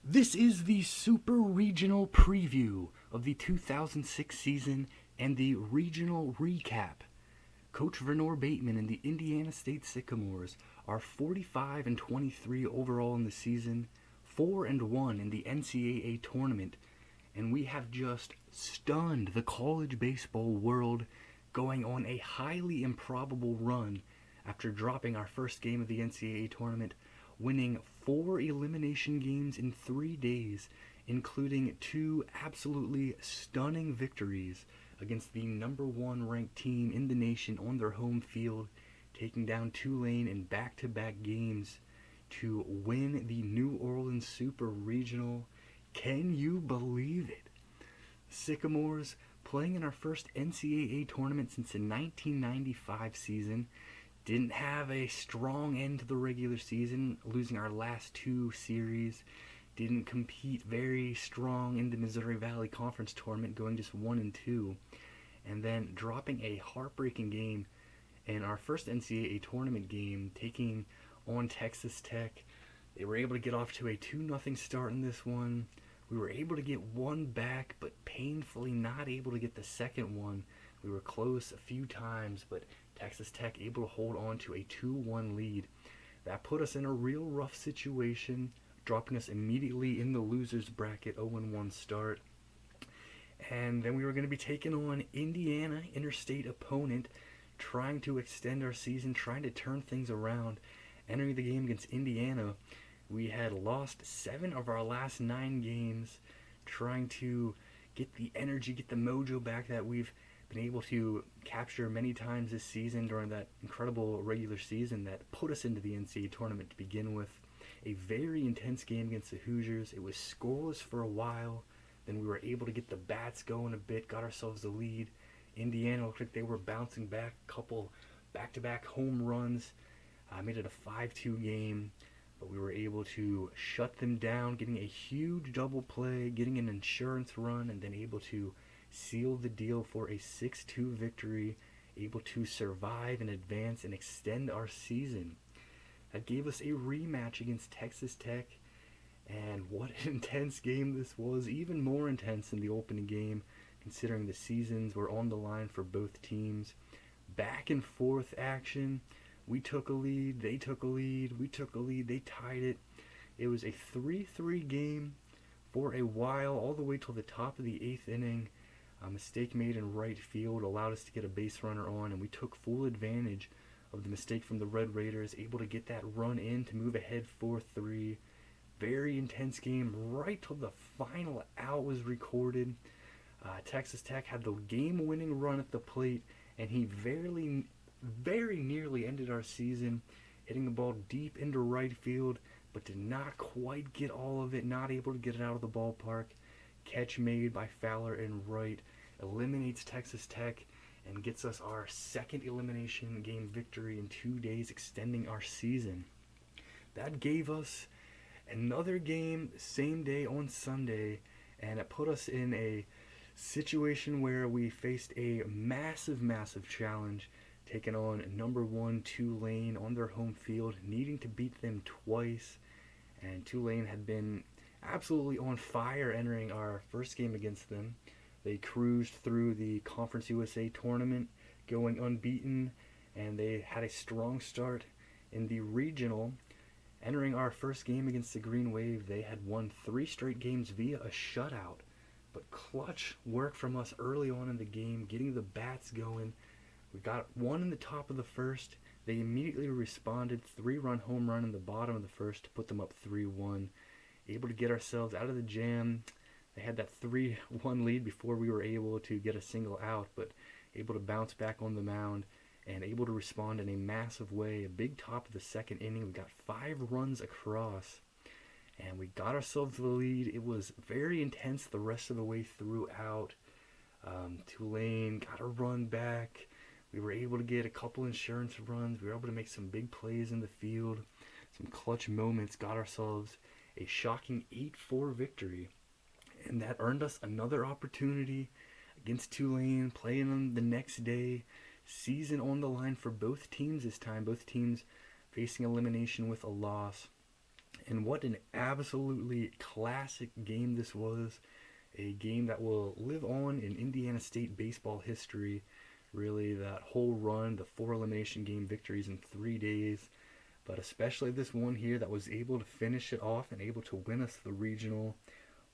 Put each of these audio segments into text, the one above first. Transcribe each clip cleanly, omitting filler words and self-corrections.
This is the Super Regional Preview of the 2006 season and the Regional Recap. Coach Vernor Bateman and the Indiana State Sycamores are 45-23 overall in the season, 4-1 in the NCAA tournament, and we have just stunned the college baseball world, going on a highly improbable run after dropping our first game of the NCAA tournament, winning 4 elimination games in 3 days, including 2 absolutely stunning victories against the number 1 ranked team in the nation on their home field, taking down Tulane in back-to-back games to win the New Orleans Super Regional. Can you believe it? Sycamores, playing in our first NCAA tournament since the 1995 season, didn't have a strong end to the regular season, losing our last 2 series. Didn't compete very strong in the Missouri Valley Conference tournament, going just 1-2. And then dropping a heartbreaking game in our first NCAA tournament game, taking on Texas Tech. They were able to get off to a 2-0 start in this one. We were able to get one back, but painfully not able to get the second one. We were close a few times, but Texas Tech able to hold on to a 2-1 lead. That put us in a real rough situation, dropping us immediately in the losers bracket, 0-1 start. And then we were going to be taking on Indiana, interstate opponent, trying to extend our season, trying to turn things around. Entering the game against Indiana, we had lost 7 of our last 9 games, trying to get the energy, get the mojo back that we've been able to capture many times this season during that incredible regular season that put us into the NCAA tournament to begin with. A very intense game against the Hoosiers. It was scoreless for a while. Then we were able to get the bats going a bit, got ourselves the lead. Indiana looked like they were bouncing back, a couple back-to-back home runs. Made it a 5-2 game, but we were able to shut them down, getting a huge double play, getting an insurance run, and then able to seal the deal for a 6-2 victory, able to survive and advance and extend our season. That gave us a rematch against Texas Tech, and what an intense game this was, even more intense than the opening game, considering the seasons were on the line for both teams. Back and forth action. We took a lead, they took a lead, we took a lead, they tied it. It was a 3-3 game for a while, all the way till the top of the 8th inning. A mistake made in right field allowed us to get a base runner on, and we took full advantage of the mistake from the Red Raiders, able to get that run in to move ahead 4-3. Very intense game right till the final out was recorded. Texas Tech had the game-winning run at the plate, and he very nearly ended our season, hitting the ball deep into right field, but did not quite get all of it, not able to get it out of the ballpark. Catch made by Fowler in right, eliminates Texas Tech, and gets us our second elimination game victory in 2 days, extending our season. That gave us another game same day on Sunday, and it put us in a situation where we faced a massive challenge, taking on number 1 Tulane on their home field, needing to beat them twice. And Tulane had been absolutely on fire entering our first game against them. They cruised through the Conference USA tournament, going unbeaten, and they had a strong start in the regional. Entering our first game against the Green Wave, they had won 3 straight games via a shutout. But clutch work from us early on in the game, getting the bats going. We got one in the top of the first. They immediately responded, 3-run home run in the bottom of the first to put them up 3-1. Able to get ourselves out of the jam. They had that 3-1 lead before we were able to get a single out, but able to bounce back on the mound and able to respond in a massive way. A big top of the second inning. We got 5 runs across, and we got ourselves the lead. It was very intense the rest of the way throughout. Tulane got a run back. We were able to get a couple insurance runs. We were able to make some big plays in the field. Some clutch moments. Got ourselves a shocking 8-4 victory. And that earned us another opportunity against Tulane, playing them the next day. Season on the line for both teams this time. Both teams facing elimination with a loss. And what an absolutely classic game this was. A game that will live on in Indiana State baseball history. Really, that whole run, the 4 elimination game victories in 3 days. But especially this one here that was able to finish it off and able to win us the regional.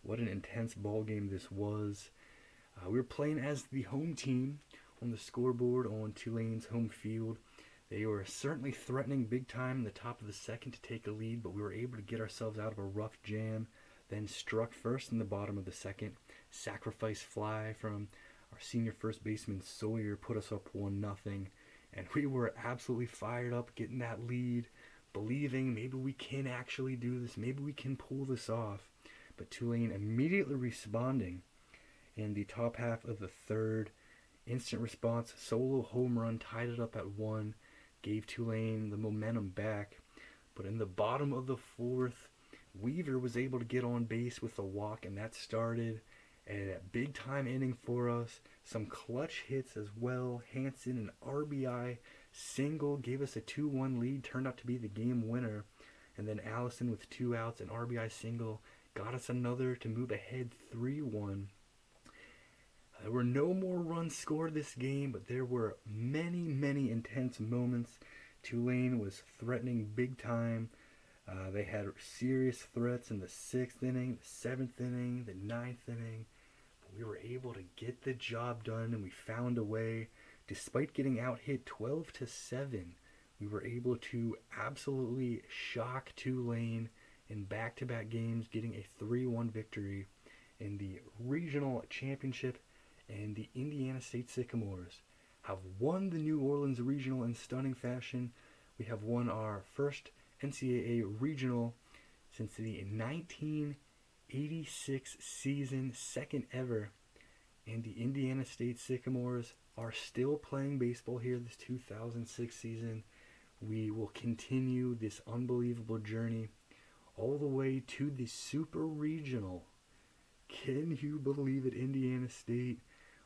What an intense ball game this was. We were playing as the home team on the scoreboard on Tulane's home field. They were certainly threatening big time in the top of the second to take a lead, but we were able to get ourselves out of a rough jam, then struck first in the bottom of the second. Sacrifice fly from our senior first baseman Sawyer put us up 1-0, and we were absolutely fired up getting that lead, believing maybe we can actually do this, maybe we can pull this off. But Tulane immediately responding in the top half of the third. Instant response, solo home run, tied it up at 1, gave Tulane the momentum back. But in the bottom of the fourth, Weaver was able to get on base with a walk, and that started a big time inning for us. Some clutch hits as well. Hanson, an RBI single, gave us a 2-1 lead, turned out to be the game winner. And then Allison with 2 outs, an RBI single, got us another to move ahead 3-1. There were no more runs scored this game, but there were many, many intense moments. Tulane was threatening big time. They had serious threats in the 6th inning, the 7th inning, the 9th inning. But we were able to get the job done, and we found a way. Despite getting out hit 12-7, we were able to absolutely shock Tulane in back-to-back games, getting a 3-1 victory in the regional championship. And the Indiana State Sycamores have won the New Orleans Regional in stunning fashion. We have won our first NCAA Regional since the 1986 season, second ever. And the Indiana State Sycamores are still playing baseball here this 2006 season. We will continue this unbelievable journey all the way to the Super Regional. Can you believe it, Indiana State?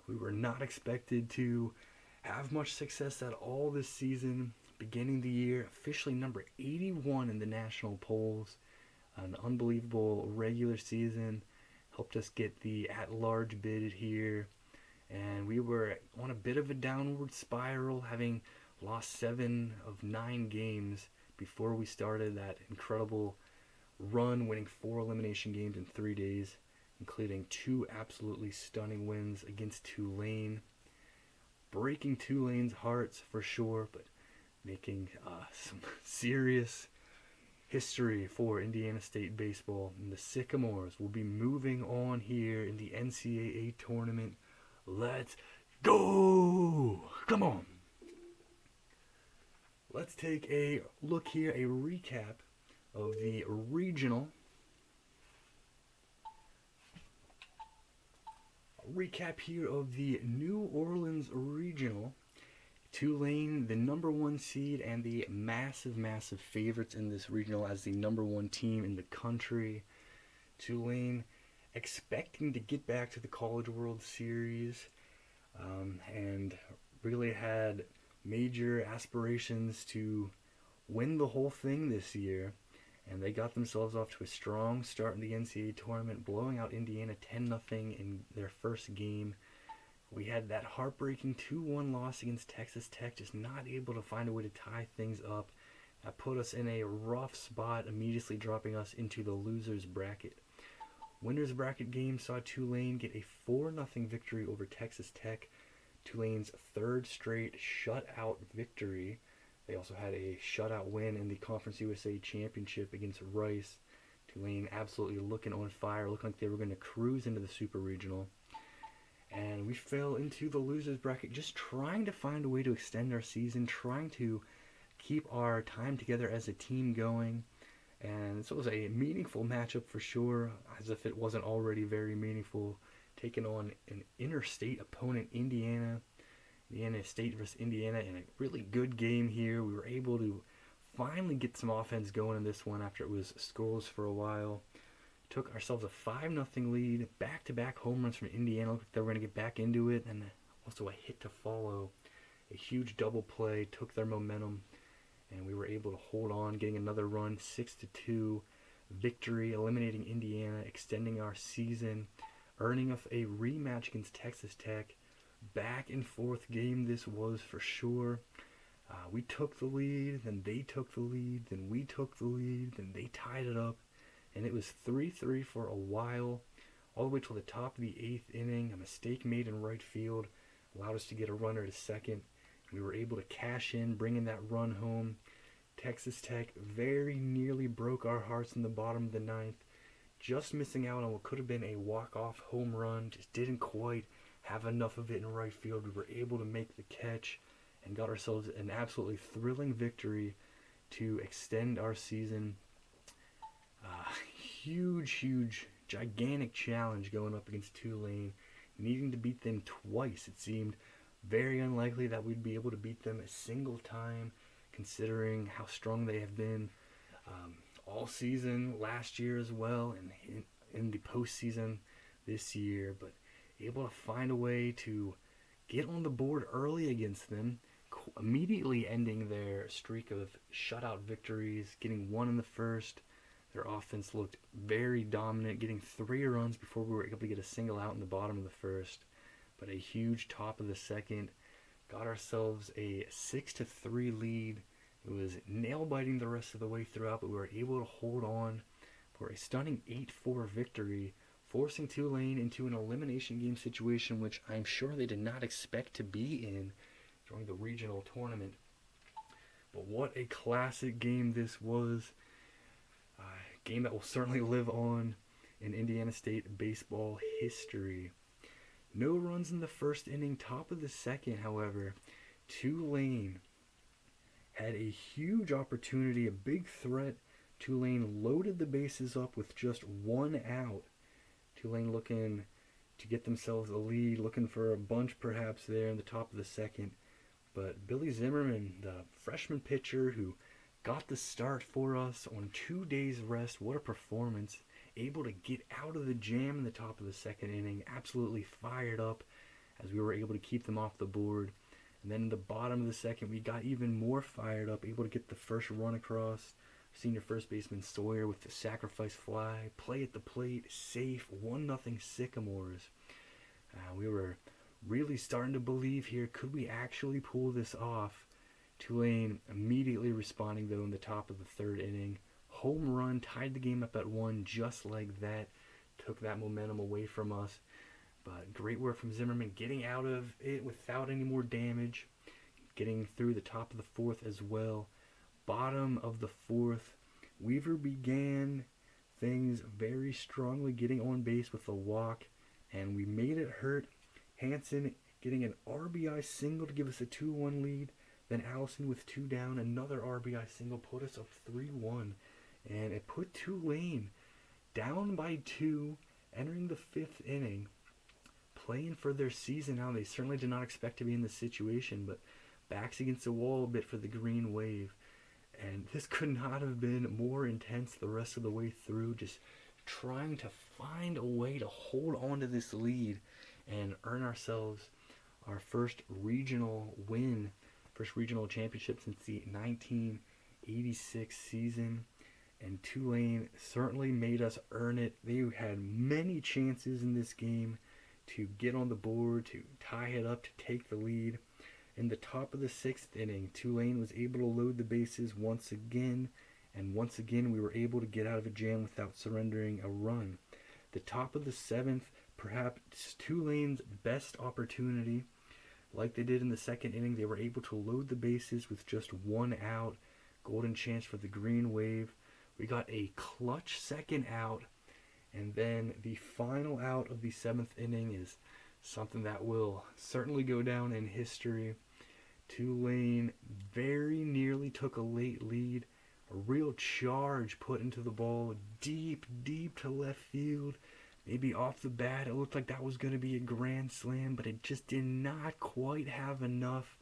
We were not expected to have much success at all this season. Beginning the year, officially number 81 in the national polls. An unbelievable regular season. Helped us get the at-large bid here. And we were on a bit of a downward spiral, having lost 7 of 9 games before we started that incredible run, winning 4 elimination games in 3 days, including 2 absolutely stunning wins against Tulane. Breaking Tulane's hearts for sure, but making some serious history for Indiana State baseball. And the Sycamores will be moving on here in the NCAA tournament. Let's go! Come on! Let's take a look here, a recap of the regional. Recap here of the New Orleans Regional. Tulane, the number 1 seed and the massive, massive favorites in this regional as the number 1 team in the country. Tulane expecting to get back to the College World Series and really had major aspirations to win the whole thing this year. And they got themselves off to a strong start in the NCAA tournament, blowing out Indiana 10-0 in their first game. We had that heartbreaking 2-1 loss against Texas Tech, just not able to find a way to tie things up. That put us in a rough spot, immediately dropping us into the losers bracket. Winners bracket game saw Tulane get a 4-0 victory over Texas Tech, Tulane's 3rd straight shutout victory. They also had a shutout win in the Conference USA Championship against Rice. Tulane absolutely looking on fire, looking like they were going to cruise into the Super Regional. And we fell into the losers bracket, just trying to find a way to extend our season, trying to keep our time together as a team going. And this was a meaningful matchup for sure, as if it wasn't already very meaningful, taking on an interstate opponent, Indiana State versus Indiana, in a really good game here. We were able to finally get some offense going in this one after it was scoreless for a while. Took ourselves a 5-0 lead, back-to-back home runs from Indiana. Looked like they were going to get back into it, and also a hit to follow. A huge double play, took their momentum, and we were able to hold on, getting another run, 6-2. victory, eliminating Indiana, extending our season, earning a rematch against Texas Tech. Back and forth game this was for sure. We took the lead, then they took the lead, then we took the lead, then they tied it up, and it was 3-3 for a while, all the way till the top of the 8th inning. A mistake made in right field allowed us to get a runner to second. We were able to cash in, bringing that run home. Texas Tech very nearly broke our hearts in the bottom of the 9th, just missing out on what could have been a walk-off home run. Just didn't quite have enough of it in right field. We were able to make the catch and got ourselves an absolutely thrilling victory to extend our season. Huge, gigantic challenge going up against Tulane, needing to beat them twice. It seemed very unlikely that we'd be able to beat them a single time, considering how strong they have been all season, last year as well, and in the postseason this year. But able to find a way to get on the board early against them, immediately ending their streak of shutout victories, getting one in the first. Their offense looked very dominant, getting 3 runs before we were able to get a single out in the bottom of the first. But a huge top of the second. Got ourselves a 6-3 lead. It was nail-biting the rest of the way throughout, but we were able to hold on for a stunning 8-4 victory, forcing Tulane into an elimination game situation, which I'm sure they did not expect to be in during the regional tournament. But what a classic game this was. A game that will certainly live on in Indiana State baseball history. No runs in the first inning. Top of the second, however, Tulane had a huge opportunity, a big threat. Tulane loaded the bases up with just 1 out. Tulane looking to get themselves a lead, looking for a bunch perhaps there in the top of the second. But Billy Zimmerman, the freshman pitcher who got the start for us on 2 days rest, what a performance. Able to get out of the jam in the top of the second inning, absolutely fired up as we were able to keep them off the board. And then in the bottom of the second, we got even more fired up, able to get the first run across. Senior first baseman Sawyer with the sacrifice fly, play at the plate, safe, 1-0 Sycamores. We were really starting to believe here, could we actually pull this off? Tulane immediately responding, though, in the top of the third inning. Home run, tied the game up at 1, just like that. Took that momentum away from us. But great work from Zimmerman, getting out of it without any more damage. Getting through the top of the fourth as well. Bottom of the fourth, Weaver began things very strongly, getting on base with a walk, and we made it hurt. Hanson getting an RBI single to give us a 2-1 lead. Then Allison with 2 down, another RBI single put us up 3-1. And it put Tulane down by 2, entering the 5th inning, playing for their season now. They certainly did not expect to be in this situation, but backs against the wall a bit for the Green Wave. And this could not have been more intense the rest of the way through, just trying to find a way to hold on to this lead and earn ourselves our first regional win, first regional championship since the 1986 season. And Tulane certainly made us earn it. They had many chances in this game to get on the board, to tie it up, to take the lead. In the top of the 6th inning, Tulane was able to load the bases once again, and once again we were able to get out of a jam without surrendering a run. The top of the 7th, perhaps Tulane's best opportunity. Like they did in the 2nd inning, they were able to load the bases with just 1 out. Golden chance for the Green Wave. We got a clutch 2nd out, and then the final out of the 7th inning is something that will certainly go down in history. Tulane very nearly took a late lead. A real charge put into the ball, deep to left field. Maybe off the bat, it looked like that was going to be a grand slam, but it just did not quite have enough.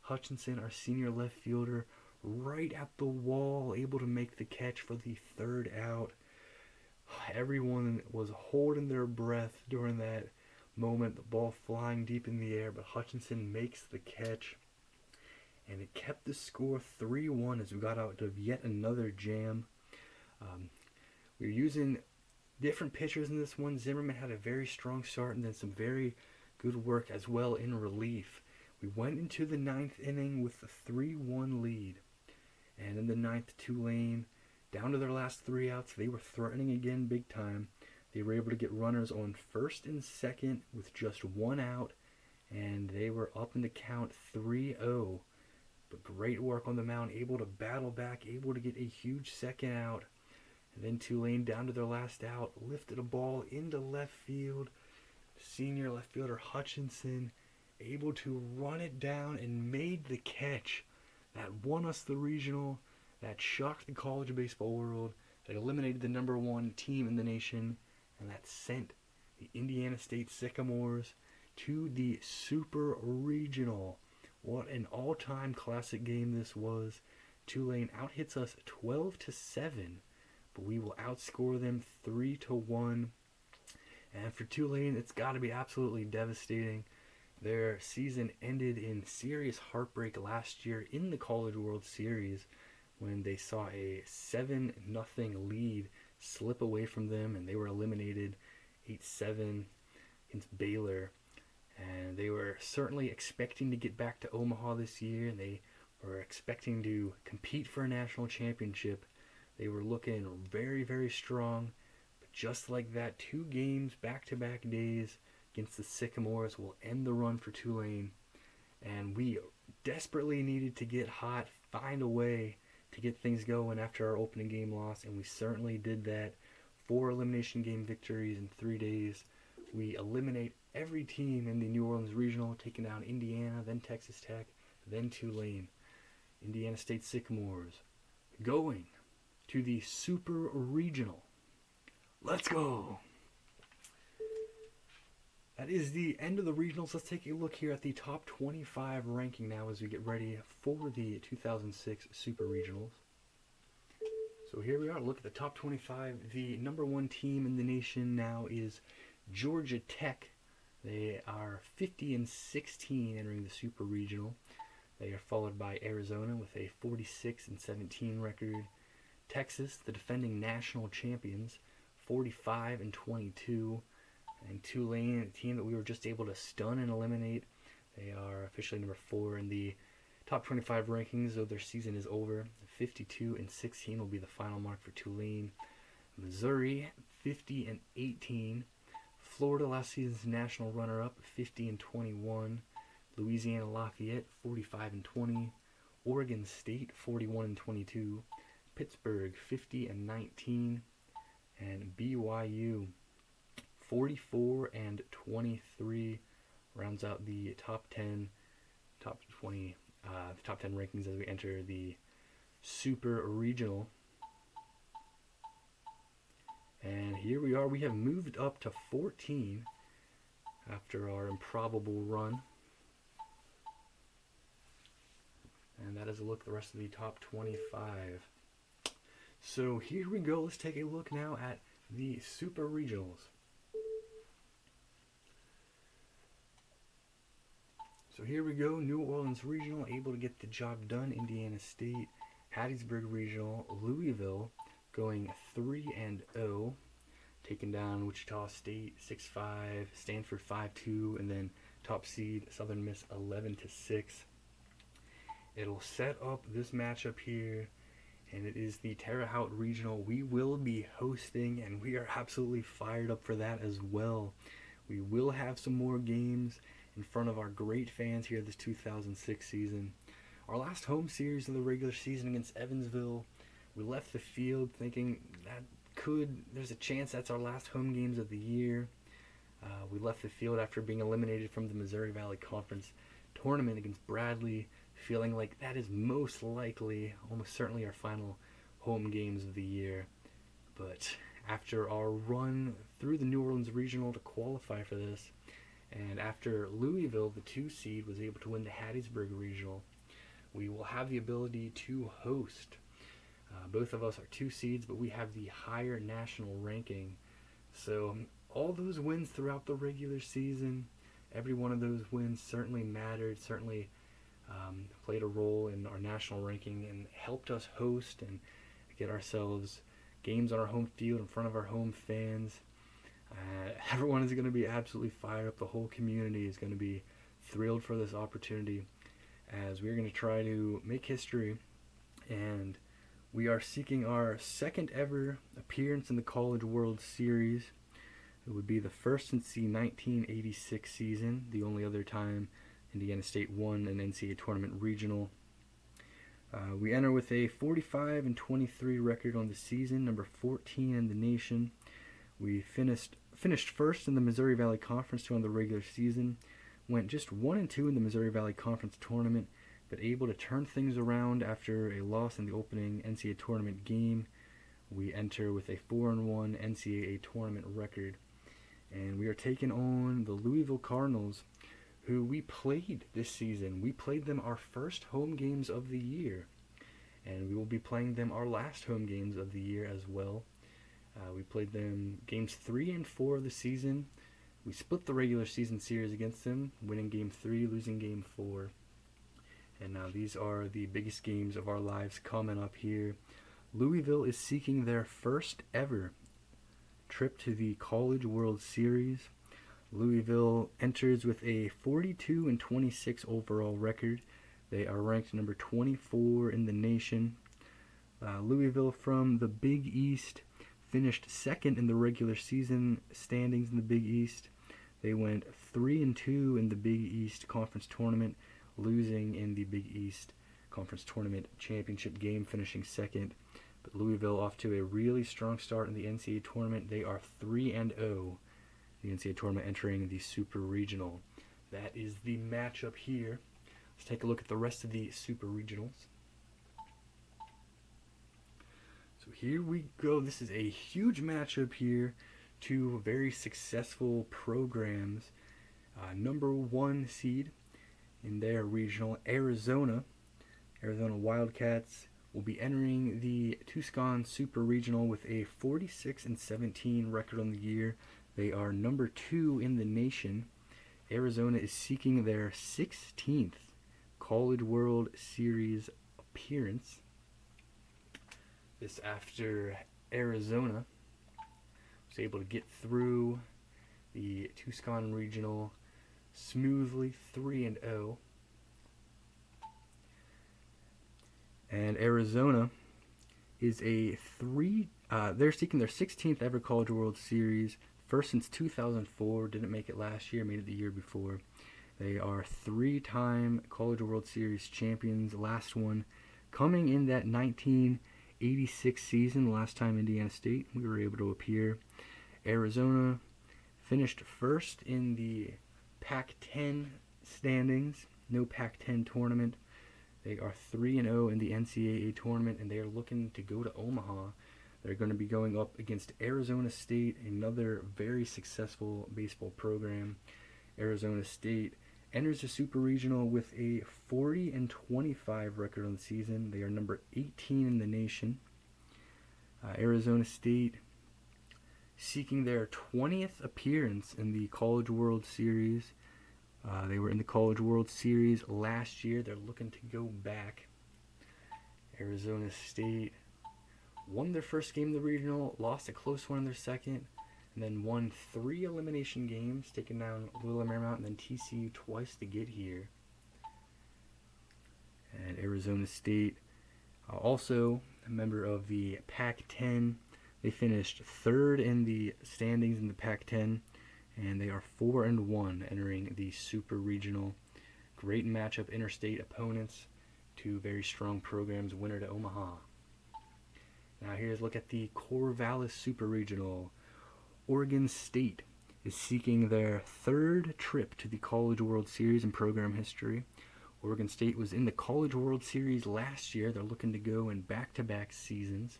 Hutchinson, our senior left fielder, right at the wall, able to make the catch for the 3rd out. Everyone was holding their breath during that moment, the ball flying deep in the air, but Hutchinson makes the catch, and it kept the score 3-1 as we got out of yet another jam. We were using different pitchers in this one. Zimmerman had a very strong start and then some very good work as well in relief. We went into the ninth inning with a 3-1 lead. And in the ninth, Tulane, down to their last 3 outs, they were threatening again big time. They were able to get runners on first and second with just 1 out, and they were up in the count 3-0. But great work on the mound, able to battle back, able to get a huge second out. And then Tulane, down to their last out, lifted a ball into left field. Senior left fielder Hutchinson able to run it down and made the catch that won us the regional, that shocked the college baseball world, that eliminated the number 1 team in the nation, and that sent the Indiana State Sycamores to the Super Regional. What an all-time classic game this was. Tulane outhits us 12-7, but we will outscore them 3-1. And for Tulane, it's got to be absolutely devastating. Their season ended in serious heartbreak last year in the College World Series when they saw a 7-0 lead slip away from them, and they were eliminated 8-7 against Baylor. And they were certainly expecting to get back to Omaha this year, and they were expecting to compete for a national championship. They were looking very, very strong. But just like that, 2 games, back-to-back days against the Sycamores will end the run for Tulane. And we desperately needed to get hot, find a way to get things going after our opening game loss, and we certainly did that. 4 elimination game victories in 3 days. We eliminate every team in the New Orleans Regional, taking down Indiana, then Texas Tech, then Tulane. Indiana State Sycamores going to the Super Regional. Let's go! That is the end of the regionals. Let's take a look here at the top 25 ranking now as we get ready for the 2006 Super Regionals. So here we are. Look at the top 25. The number 1 team in the nation now is Georgia Tech. They are 50-16 entering the Super Regional. They are followed by Arizona with a 46-17 record. Texas, the defending national champions, 45-22. And Tulane, a team that we were just able to stun and eliminate. They are officially number 4 in the top 25 rankings, though their season is over. 52-16 will be the final mark for Tulane. Missouri, 50-18. Florida, last season's national runner-up, 50-21. Louisiana Lafayette, 45-20. Oregon State, 41-22. Pittsburgh, 50-19. And BYU, 44-23, rounds out the top 10 rankings as we enter the Super Regional. And here we are. We have moved up to 14 after our improbable run. And that is a look at the rest of the top 25. So here we go. Let's take a look now at the Super Regionals. So here we go. New Orleans Regional able to get the job done. Indiana State, Hattiesburg Regional, Louisville going 3-0, taking down Wichita State 6-5, Stanford 5-2, and then top seed Southern Miss 11-6. It'll set up this matchup here, and it is the Terre Haute Regional. We will be hosting, and we are absolutely fired up for that as well. We will have some more games in front of our great fans here this 2006 season. Our last home series of the regular season against Evansville, we left the field thinking there's a chance that's our last home games of the year. We left the field after being eliminated from the Missouri Valley Conference tournament against Bradley, feeling like that is most likely, almost certainly our final home games of the year. But after our run through the New Orleans Regional to qualify for this, and after Louisville, the 2 seed, was able to win the Hattiesburg Regional, we will have the ability to host. Both of us are 2 seeds, but we have the higher national ranking. So all those wins throughout the regular season, every one of those wins certainly mattered, certainly played a role in our national ranking and helped us host and get ourselves games on our home field in front of our home fans. Everyone is going to be absolutely fired up. The whole community is going to be thrilled for this opportunity, as we're going to try to make history, and we are seeking our second ever appearance in the College World Series. It would be the first since the 1986 season, the only other time Indiana State won an NCAA tournament regional. We enter with a 45-23 record on the season, number 14 in the nation. We finished first in the Missouri Valley Conference during the regular season, went just 1-2 in the Missouri Valley Conference tournament, but able to turn things around after a loss in the opening NCAA tournament game. We enter with a 4-1 NCAA tournament record, and we are taking on the Louisville Cardinals, who we played this season. We played them our first home games of the year, and we will be playing them our last home games of the year as well. We played them games 3 and 4 of the season. We split the regular season series against them, winning game 3, losing game 4. And now these are the biggest games of our lives coming up here. Louisville is seeking their first ever trip to the College World Series. Louisville enters with a 42-26 overall record. They are ranked number 24 in the nation. Louisville from the Big East finished second in the regular season standings in the Big East. They went 3-2 in the Big East Conference Tournament, losing in the Big East Conference Tournament championship game, finishing second. But Louisville off to a really strong start in the NCAA tournament. They are 3-0. The NCAA tournament entering the Super Regional. That is the matchup here. Let's take a look at the rest of the Super Regionals. So here we go. This is a huge matchup here. Two very successful programs. Number 1 seed in their regional, Arizona Wildcats, will be entering the Tucson Super Regional with a 46-17 record on the year. They are number 2 in the nation. Arizona is seeking their 16th College World Series appearance. This after Arizona was able to get through the Tucson Regional smoothly, 3-0. And Arizona is they're seeking their 16th ever College World Series, first since 2004. Didn't make it last year, made it the year before. They are 3-time College World Series champions. Last one coming in that 1986 season, the last time Indiana State we were able to appear. Arizona finished first in the Pac-10 standings, no Pac-10 tournament. They are 3-0 in the NCAA tournament, and they are looking to go to Omaha. They're going to be going up against Arizona State, another very successful baseball program. Arizona State enters the Super Regional with a 40-25 record on the season. They are number 18 in the nation. Arizona State seeking their 20th appearance in the College World Series. They were in the College World Series last year. They're looking to go back. Arizona State won their first game of the regional, lost a close one in their second, and then won 3 elimination games, taking down Little Marymount and then TCU twice to get here. And Arizona State, also a member of the Pac-10. They finished 3rd in the standings in the Pac-10, and they are 4-1 entering the Super Regional. Great matchup, interstate opponents, 2 very strong programs, winner to Omaha. Now here's a look at the Corvallis Super Regional. Oregon State is seeking their 3rd trip to the College World Series in program history. Oregon State was in the College World Series last year. They're looking to go in back-to-back seasons.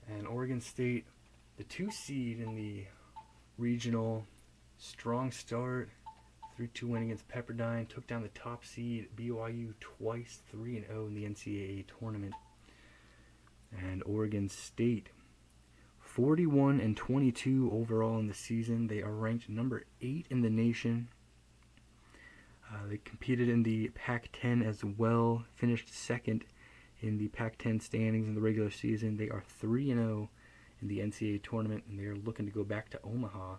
And Oregon State, the 2 seed in the regional, strong start, 3-2 win against Pepperdine, took down the top seed BYU twice, 3-0 in the NCAA tournament. And Oregon State, 41-22 overall in the season. They are ranked number 8 in the nation. They competed in the Pac-10 as well, finished 2nd in the Pac-10 standings in the regular season. They are 3-0 in the NCAA tournament, and they are looking to go back to Omaha.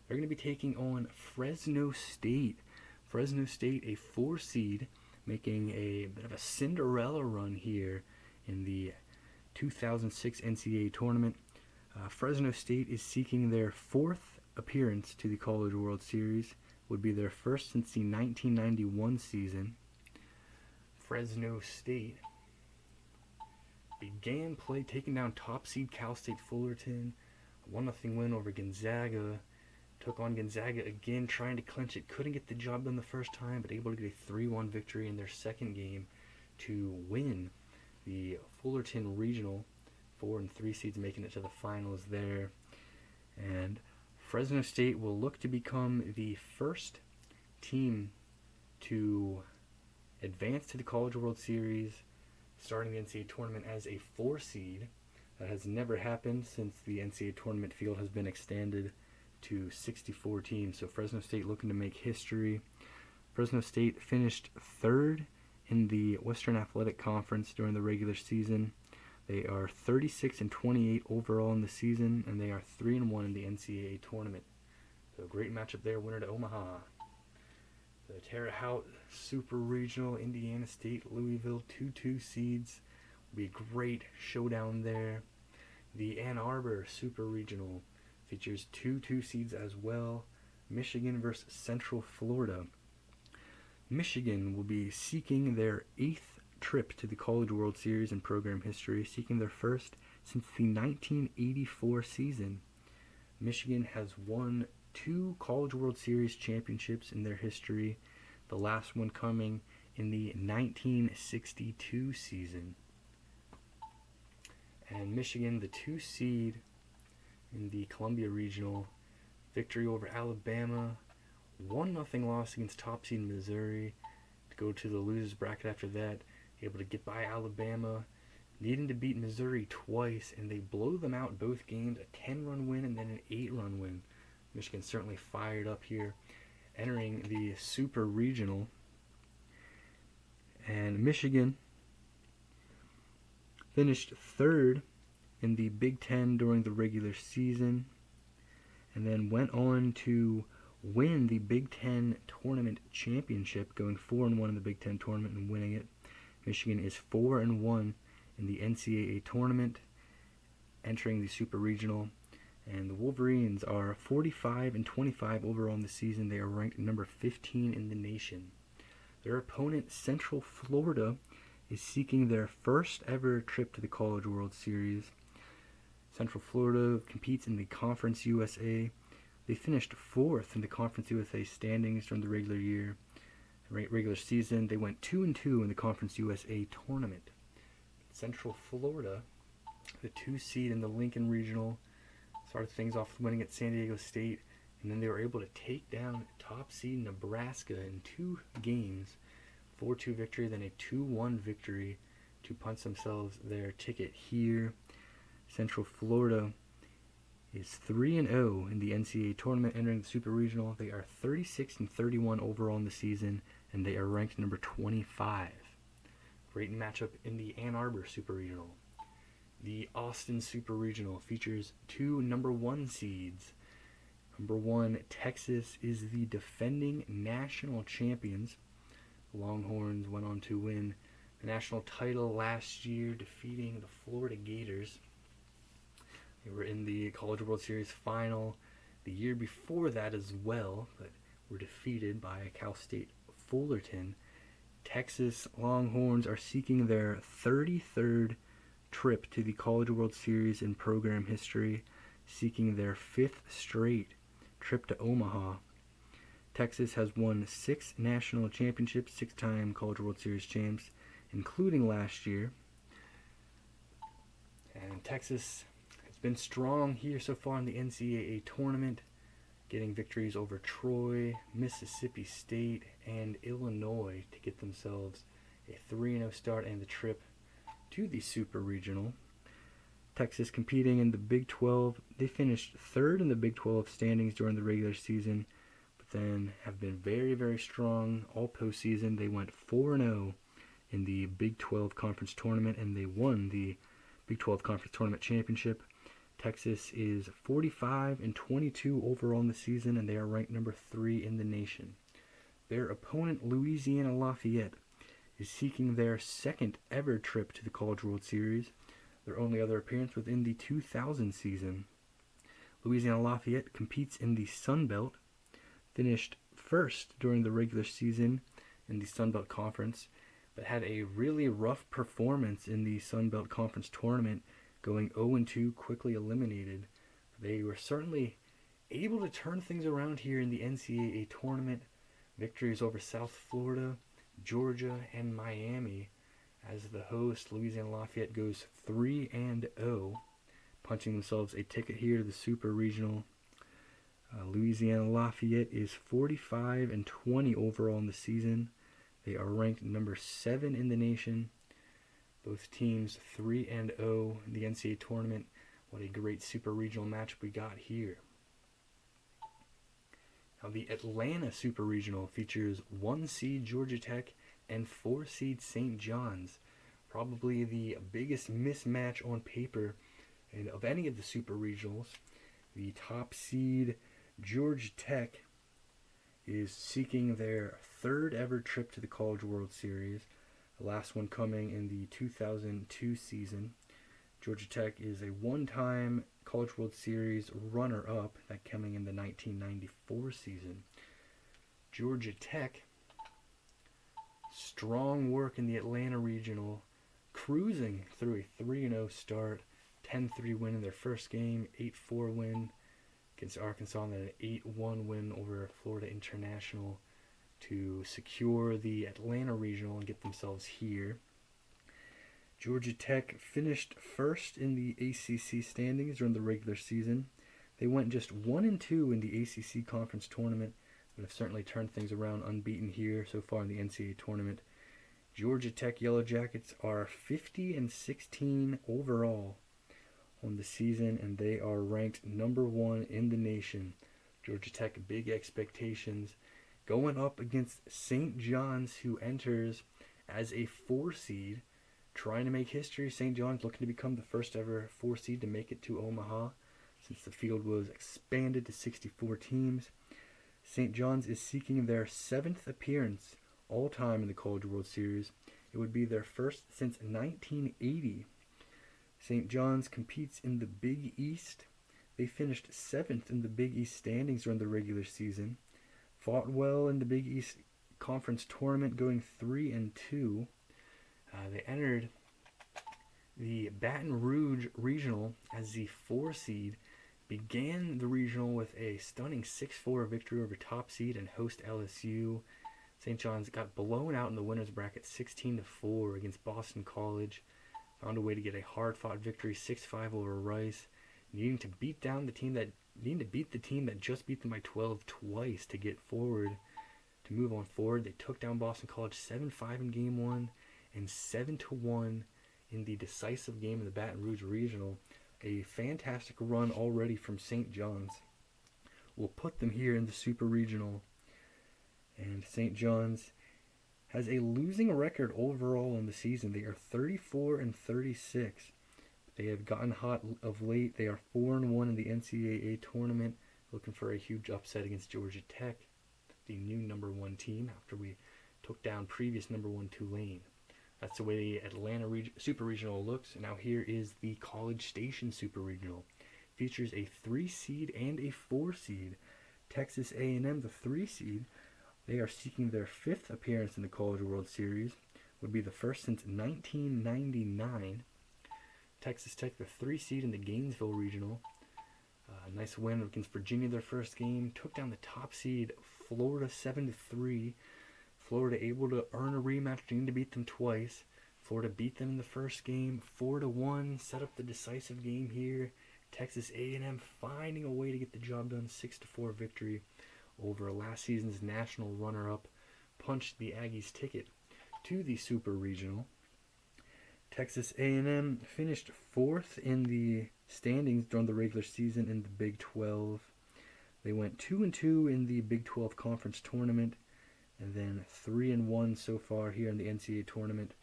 They're going to be taking on Fresno State. Fresno State, a 4 seed, making a bit of a Cinderella run here in the 2006 NCAA tournament. Fresno State is seeking their 4th appearance to the College World Series. Would be their first since the 1991 season. Fresno State began play taking down top seed Cal State Fullerton. A 1-0 win over Gonzaga. Took on Gonzaga again, trying to clinch it. Couldn't get the job done the first time, but able to get a 3-1 victory in their second game to win the Fullerton Regional. 4 and 3 seeds making it to the finals there. And Fresno State will look to become the first team to advance to the College World Series, starting the NCAA tournament as a 4 seed. That has never happened since the NCAA tournament field has been extended to 64 teams. So Fresno State looking to make history. Fresno State finished 3rd in the Western Athletic Conference during the regular season. They are 36-28 overall in the season, and they are 3-1 in the NCAA tournament. So great matchup there, winner to Omaha. The Terre Haute Super Regional, Indiana State, Louisville, 2-2 seeds. Will be a great showdown there. The Ann Arbor Super Regional features 2-2 seeds as well. Michigan versus Central Florida. Michigan will be seeking their 8th trip to the College World Series in program history, seeking their first since the 1984 season. Michigan has won 2 College World Series championships in their history, the last one coming in the 1962 season. And Michigan, the 2 seed in the Columbia Regional, victory over Alabama, 1-0 loss against top seed Missouri to go to the losers bracket after that, able to get by Alabama, needing to beat Missouri twice, and they blow them out both games, a 10-run win and then an 8-run win. Michigan certainly fired up here, entering the Super Regional. And Michigan finished 3rd in the Big Ten during the regular season, and then went on to win the Big Ten Tournament Championship, going 4-1 in the Big Ten Tournament and winning it. Michigan is 4-1 in the NCAA Tournament, entering the Super Regional. And the Wolverines are 45-25 overall in the season. They are ranked number 15 in the nation. Their opponent, Central Florida, is seeking their first ever trip to the College World Series. Central Florida competes in the Conference USA. They finished 4th in the Conference USA standings during the regular season. They went 2-2 in the Conference USA tournament. Central Florida, the 2 seed in the Lincoln Regional, started things off winning at San Diego State, and then they were able to take down top seed Nebraska in 2 games, 4-2 victory, then a 2-1 victory to punch themselves their ticket here. Central Florida is 3-0 in the NCAA tournament, entering the Super Regional. They are 36-31 overall in the season, and they are ranked number 25. Great matchup in the Ann Arbor Super Regional. The Austin Super Regional features 2 number 1 seeds. Number 1, Texas, is the defending national champions. The Longhorns went on to win the national title last year, defeating the Florida Gators. They were in the College World Series final the year before that as well, but were defeated by Cal State Fullerton. Texas Longhorns are seeking their 33rd trip to the College World Series in program history, seeking their 5th straight trip to Omaha. Texas has won 6 national championships, 6-time College World Series champs, including last year. And Texas has been strong here so far in the NCAA tournament, getting victories over Troy, Mississippi State, and Illinois to get themselves a 3-0 start and the trip to the Super Regional. Texas competing in the Big 12. They finished 3rd in the Big 12 standings during the regular season, but then have been very, very strong all postseason. They went 4-0 in the Big 12 Conference Tournament, and they won the Big 12 Conference Tournament Championship. Texas is 45-22 overall in the season, and they are ranked number 3 in the nation. Their opponent, Louisiana Lafayette, is seeking their second ever trip to the College World Series, their only other appearance within the 2000 season. Louisiana Lafayette competes in the Sun Belt, finished first during the regular season in the Sun Belt Conference, but had a really rough performance in the Sun Belt Conference tournament, going 0-2, quickly eliminated. They were certainly able to turn things around here in the NCAA tournament. Victories over South Florida, Georgia, and Miami. As the host, Louisiana Lafayette goes 3-0, punching themselves a ticket here to the Super Regional. Louisiana Lafayette is 45-20 overall in the season. They are ranked number 7 in the nation. Both teams 3-0 in the NCAA tournament. What a great Super Regional matchup we got here. Now, the Atlanta Super Regional features 1 seed Georgia Tech and 4 seed St. John's. Probably the biggest mismatch on paper of any of the Super Regionals. The top seed Georgia Tech is seeking their 3rd ever trip to the College World Series, the last one coming in the 2002 season. Georgia Tech is a one-time College World Series runner-up, that coming in the 1994 season. Georgia Tech, strong work in the Atlanta Regional, cruising through a 3-0 start, 10-3 win in their first game, 8-4 win against Arkansas, and then an 8-1 win over Florida International to secure the Atlanta Regional and get themselves here. Georgia Tech finished first in the ACC standings during the regular season. They went just 1-2 in the ACC Conference Tournament, but have certainly turned things around, unbeaten here so far in the NCAA Tournament. Georgia Tech Yellow Jackets are 50-16 overall on the season, and they are ranked number 1 in the nation. Georgia Tech, big expectations, going up against St. John's, who enters as a 4 seed, trying to make history. St. John's looking to become the first ever 4 seed to make it to Omaha, since the field was expanded to 64 teams. St. John's is seeking their 7th appearance all-time in the College World Series. It would be their first since 1980. St. John's competes in the Big East. They finished 7th in the Big East standings during the regular season. Fought well in the Big East Conference Tournament, going 3-2. They entered the Baton Rouge Regional as the 4 seed, began the regional with a stunning 6-4 victory over top seed and host LSU. St. John's got blown out in the winner's bracket 16-4 against Boston College. Found a way to get a hard-fought victory 6-5 over Rice, needing to beat the team that just beat them by 12 twice to get forward, to move on forward. They took down Boston College 7-5 in game 1 and 7-1 in the decisive game of the Baton Rouge Regional. A fantastic run already from St. John's. We'll put them here in the Super Regional. And St. John's has a losing record overall in the season. They are 34-36. They have gotten hot of late. They are 4-1 in the NCAA tournament, looking for a huge upset against Georgia Tech, the new number 1 team, after we took down previous number 1 Tulane. That's the way the Atlanta Super Regional looks. Now here is the College Station Super Regional. Features a 3 seed and a 4 seed. Texas A&M, the 3 seed, they are seeking their 5th appearance in the College World Series. Would be the first since 1999. Texas Tech, the 3 seed in the Gainesville Regional. Nice win against Virginia their first game. Took down the top seed Florida 7-3. Florida able to earn a rematch, needing to beat them twice. Florida beat them in the first game 4-1, set up the decisive game here. Texas A&M finding a way to get the job done, 6-4 victory over last season's national runner-up. Punched the Aggies' ticket to the Super Regional. Texas A&M finished 4th in the standings during the regular season in the Big 12. They went 2-2 in the Big 12 Conference Tournament, and then 3-1 so far here in the NCAA tournament.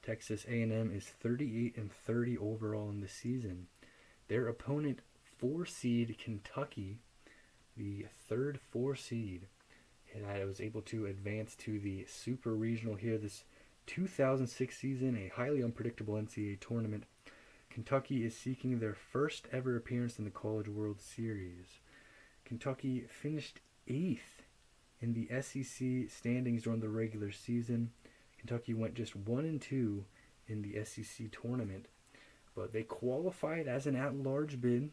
Texas A&M is 38-30 overall in the season. Their opponent, 4 seed Kentucky, the third 4 seed, that was able to advance to the Super Regional here this 2006 season, a highly unpredictable NCAA tournament. Kentucky is seeking their first ever appearance in the College World Series. Kentucky finished 8th in the SEC standings during the regular season. Kentucky went just 1-2 in the SEC tournament, but they qualified as an at-large bid,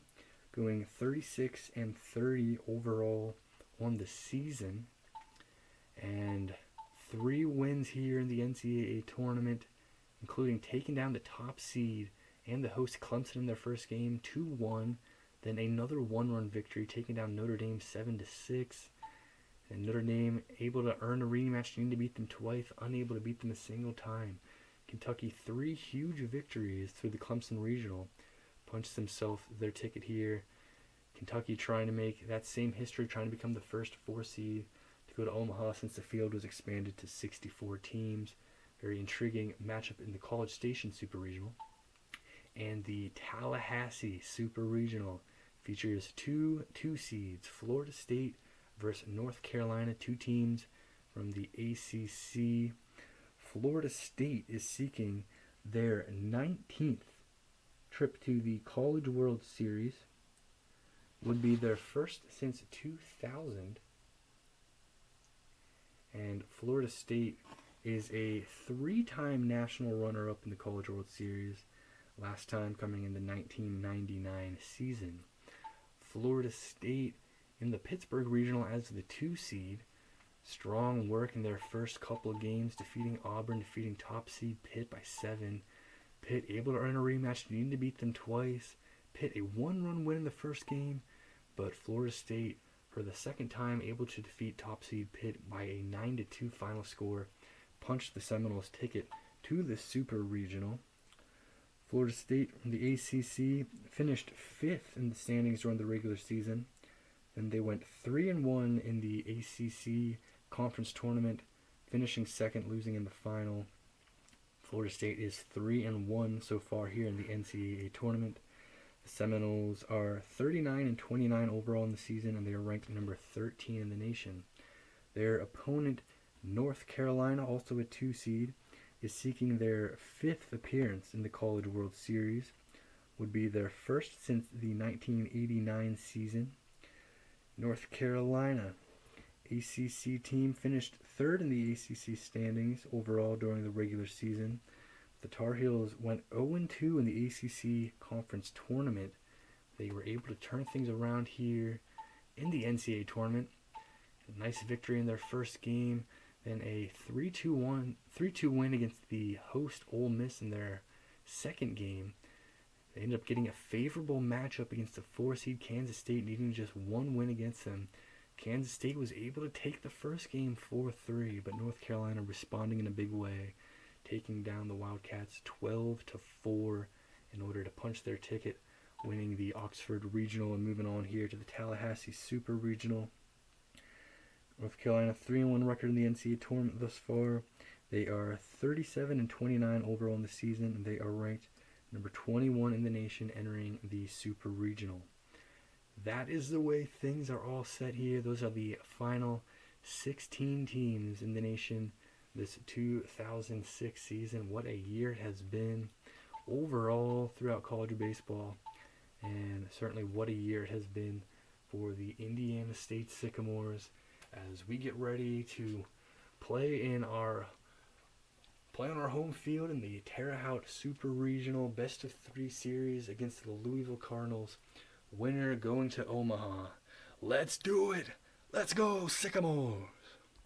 going 36-30 overall on the season, and 3 wins here in the NCAA tournament, including taking down the top seed and the host Clemson in their first game 2-1, then another 1-run victory taking down Notre Dame 7-6. And Notre Dame able to earn a rematch, needing to beat them twice, unable to beat them a single time. Kentucky 3 huge victories through the Clemson Regional, punched themselves their ticket here. Kentucky trying to make that same history, trying to become the first 4 seed to go to Omaha since the field was expanded to 64 teams. Very intriguing matchup in the College Station Super Regional. And the Tallahassee Super Regional features 2 seeds, Florida State versus North Carolina, 2 teams from the ACC. Florida State is seeking their 19th trip to the College World Series. Would be their first since 2000. And Florida State is a 3-time national runner-up in the College World Series, last time coming in the 1999 season. Florida State in the Pittsburgh Regional as the 2 seed. Strong work in their first couple of games, defeating Auburn, defeating top seed Pitt by 7. Pitt able to earn a rematch, needing to beat them twice. Pitt a 1-run win in the first game, but Florida State for the second time able to defeat top seed Pitt by a 9-2 final score, punched the Seminoles' ticket to the Super Regional. Florida State from the ACC finished 5th in the standings during the regular season. Then they went 3-1 in the ACC conference tournament, finishing 2nd, losing in the final. Florida State is 3-1 so far here in the NCAA tournament. The Seminoles are 39-29 overall in the season, and they are ranked number 13 in the nation. Their opponent, North Carolina, also a 2 seed, is seeking their 5th appearance in the College World Series. Would be their first since the 1989 season. North Carolina, ACC team, finished 3rd in the ACC standings overall during the regular season. The Tar Heels went 0-2 in the ACC conference tournament. They were able to turn things around here in the NCAA tournament. A nice victory in their first game, then a 3-2 win against the host Ole Miss in their second game. They ended up getting a favorable matchup against the 4 seed Kansas State, needing just 1 win against them. Kansas State was able to take the first game 4-3, but North Carolina responding in a big way, taking down the Wildcats 12-4 in order to punch their ticket, winning the Oxford Regional and moving on here to the Tallahassee Super Regional. North Carolina 3-1 record in the NCAA tournament thus far. They are 37-29 overall in the season, and they are ranked number 21 in the nation entering the Super Regional. That is the way things are all set here. Those are the final 16 teams in the nation this 2006 season. What a year it has been overall throughout college baseball, and certainly what a year it has been for the Indiana State Sycamores as we get ready to play on our home field in the Terre Haute Super Regional Best of 3 series against the Louisville Cardinals. Winner going to Omaha. Let's do it! Let's go, Sycamores!